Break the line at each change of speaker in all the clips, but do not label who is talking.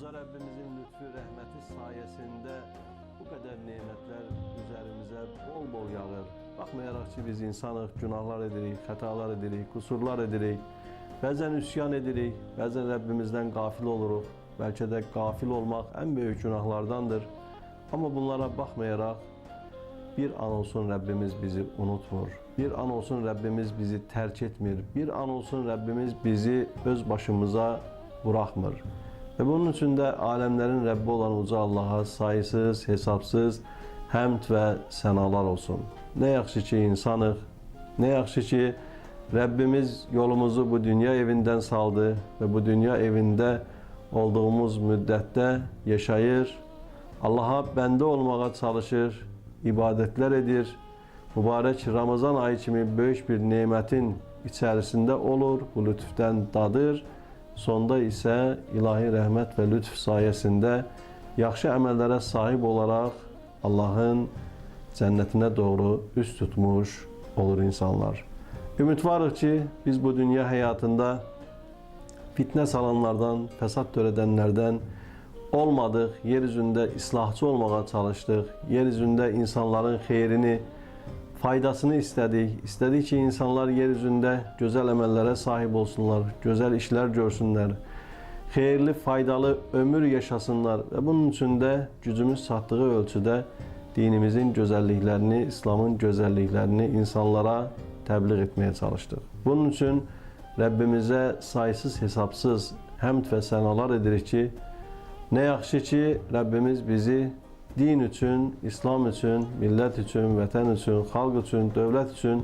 Uca Rabbimizin lütfü, rəhməti sayesinde bu kadar nimetler üzerimize bol bol yağır. Baxmayaraq ki, biz insanıq, günahlar edirik, xətalar edirik, kusurlar edirik. Bəzən üsyan edirik, bəzən Rabbimizdən qafil oluruq. Bəlkə də qafil olmaq en büyük günahlardandır. Ama bunlara baxmayaraq, bir an olsun Rabbimiz bizi unutmur. Bir an olsun Rabbimiz bizi terk etmir. Bir an olsun Rabbimiz bizi öz başımıza bırakmır. Ve bunun için de alemlerin Rabbi olan Uca Allah'a sayısız, hesapsız həmd ve senalar olsun. Ne yaxşı ki insanıq, ne yaxşı ki Rabbimiz yolumuzu bu dünya evinden saldı ve bu dünya evinde olduğumuz müddette yaşayır, Allah'a bende olmağa çalışır, ibadetler edir, mübarek Ramazan ayı kimi böyük bir nimetin içerisinde olur, bu lütften dadır. Sonda ise ilahi rahmet ve lütf sayesinde yaxşı əməllərə sahip olarak Allah'ın cennetine doğru üst tutmuş olur insanlar. Ümid varıq ki biz bu dünya hayatında fitne salanlardan, fesat törədenlerden olmadık. Yeryüzünde islahçı olmağa çalıştık. Yeryüzünde insanların xeyrini, faydasını istedik. İstedik ki insanlar yeryüzünde güzel emellere sahip olsunlar, güzel işler görsünler, hayırlı, faydalı ömür yaşasınlar ve bunun için de gücümüz çatdığı ölçüde dinimizin güzelliklerini, İslam'ın güzelliklerini insanlara tebliğ etmeye çalıştık. Bunun için Rabbimize sayısız hesapsız həmd ve senalar edirik ki, ne yaxşı ki Rabbimiz bizi din üçün, İslam üçün, millət üçün, vətən üçün, xalq üçün, dövlət üçün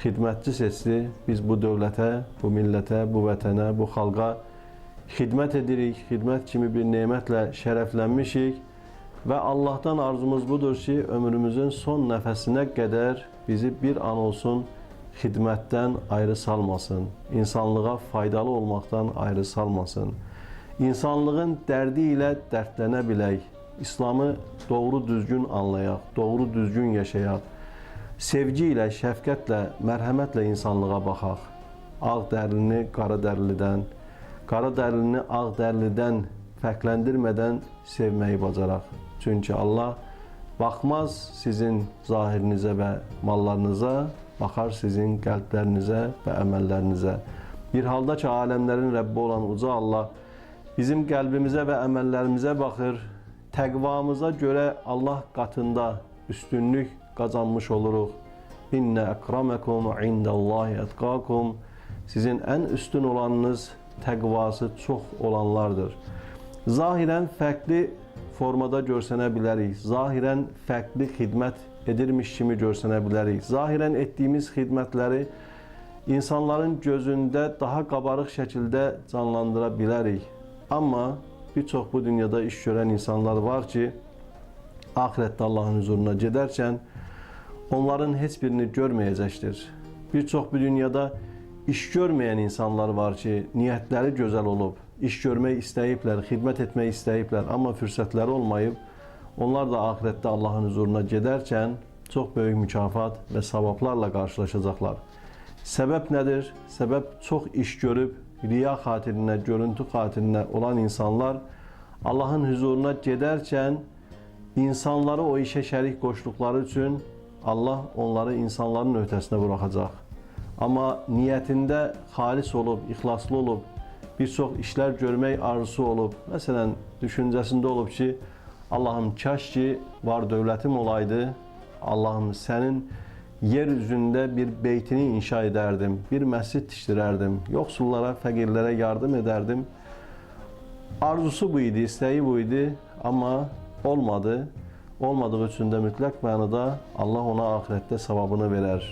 xidmətçi seçdi. Biz bu dövlətə, bu millətə, bu vətənə, bu xalqa xidmət edirik. Xidmət kimi bir nemətlə şərəflənmişik və Allah'tan arzumuz budur ki, ömrümüzün son nəfəsinə qədər bizi bir an olsun xidmətdən ayrı salmasın. İnsanlığa faydalı olmaqdan ayrı salmasın. İnsanlığın dərdi ilə dərdlənə bilək. İslam'ı doğru düzgün anlayaq, doğru düzgün yaşayaq. Sevgi ilə, şəfqətlə, mərhəmətlə insanlığa baxaq. Ağ dərlini qara dərlidən, qara dərlini ağ dərlidən fərqləndirmədən sevməyi bacaraq. Çünki Allah baxmaz sizin zahirinizə və mallarınıza, baxar sizin qəlblərinizə və əməllərinizə. Bir halda ki, aləmlərin Rəbbi olan Uca Allah bizim qəlbimizə və əməllərimizə baxır. Təqvamıza göre Allah katında üstünlük kazanmış oluruq. İnne ekremekum indallahi etkakum. Sizin en üstün olanınız təqvası çox olanlardır. Zahirən fərqli formada görsənə bilərik. Zahirən fərqli xidmət edirmiş kimi görsənə bilərik. Zahirən etdiyimiz xidmətləri insanların gözündə daha qabarıq şəkildə canlandıra bilərik. Amma birçok bu dünyada iş gören insanlar var ki, ahirette Allah'ın huzuruna giderken onların hiçbirini görmeyecektir. Birçok bu dünyada iş görmeyen insanlar var ki, niyetleri güzel olup, iş görmeyi isteyipler, hizmet etmeyi isteyipler ama fürsətləri olmayıp, onlar da ahirette Allah'ın huzuruna giderken çok büyük mükafat ve savablarla karşılaşacaklar. Sebep nedir? Sebep çok iş görüp, riya xatirinə, görüntü xatirinə olan insanlar Allah'ın huzuruna giderken insanları o işe şərik qoşduqları üçün Allah onları insanların ötəsinə bırakacak. Ama niyetinde halis olup, ihlaslı olup, birçok işler görmək arzusu olup, məsələn, düşüncəsində olub ki, Allah'ım kaş ki var dövlətim olaydı, Allah'ım sənin yeryüzünde bir beytini inşa ederdim, bir məscid tikdirərdim, yoksullara, fəqirlərə yardım ederdim. Arzusu buydu, isteği buydu ama olmadı. Olmadığı üçün də mütləq mənada Allah ona ahirette savabını verər.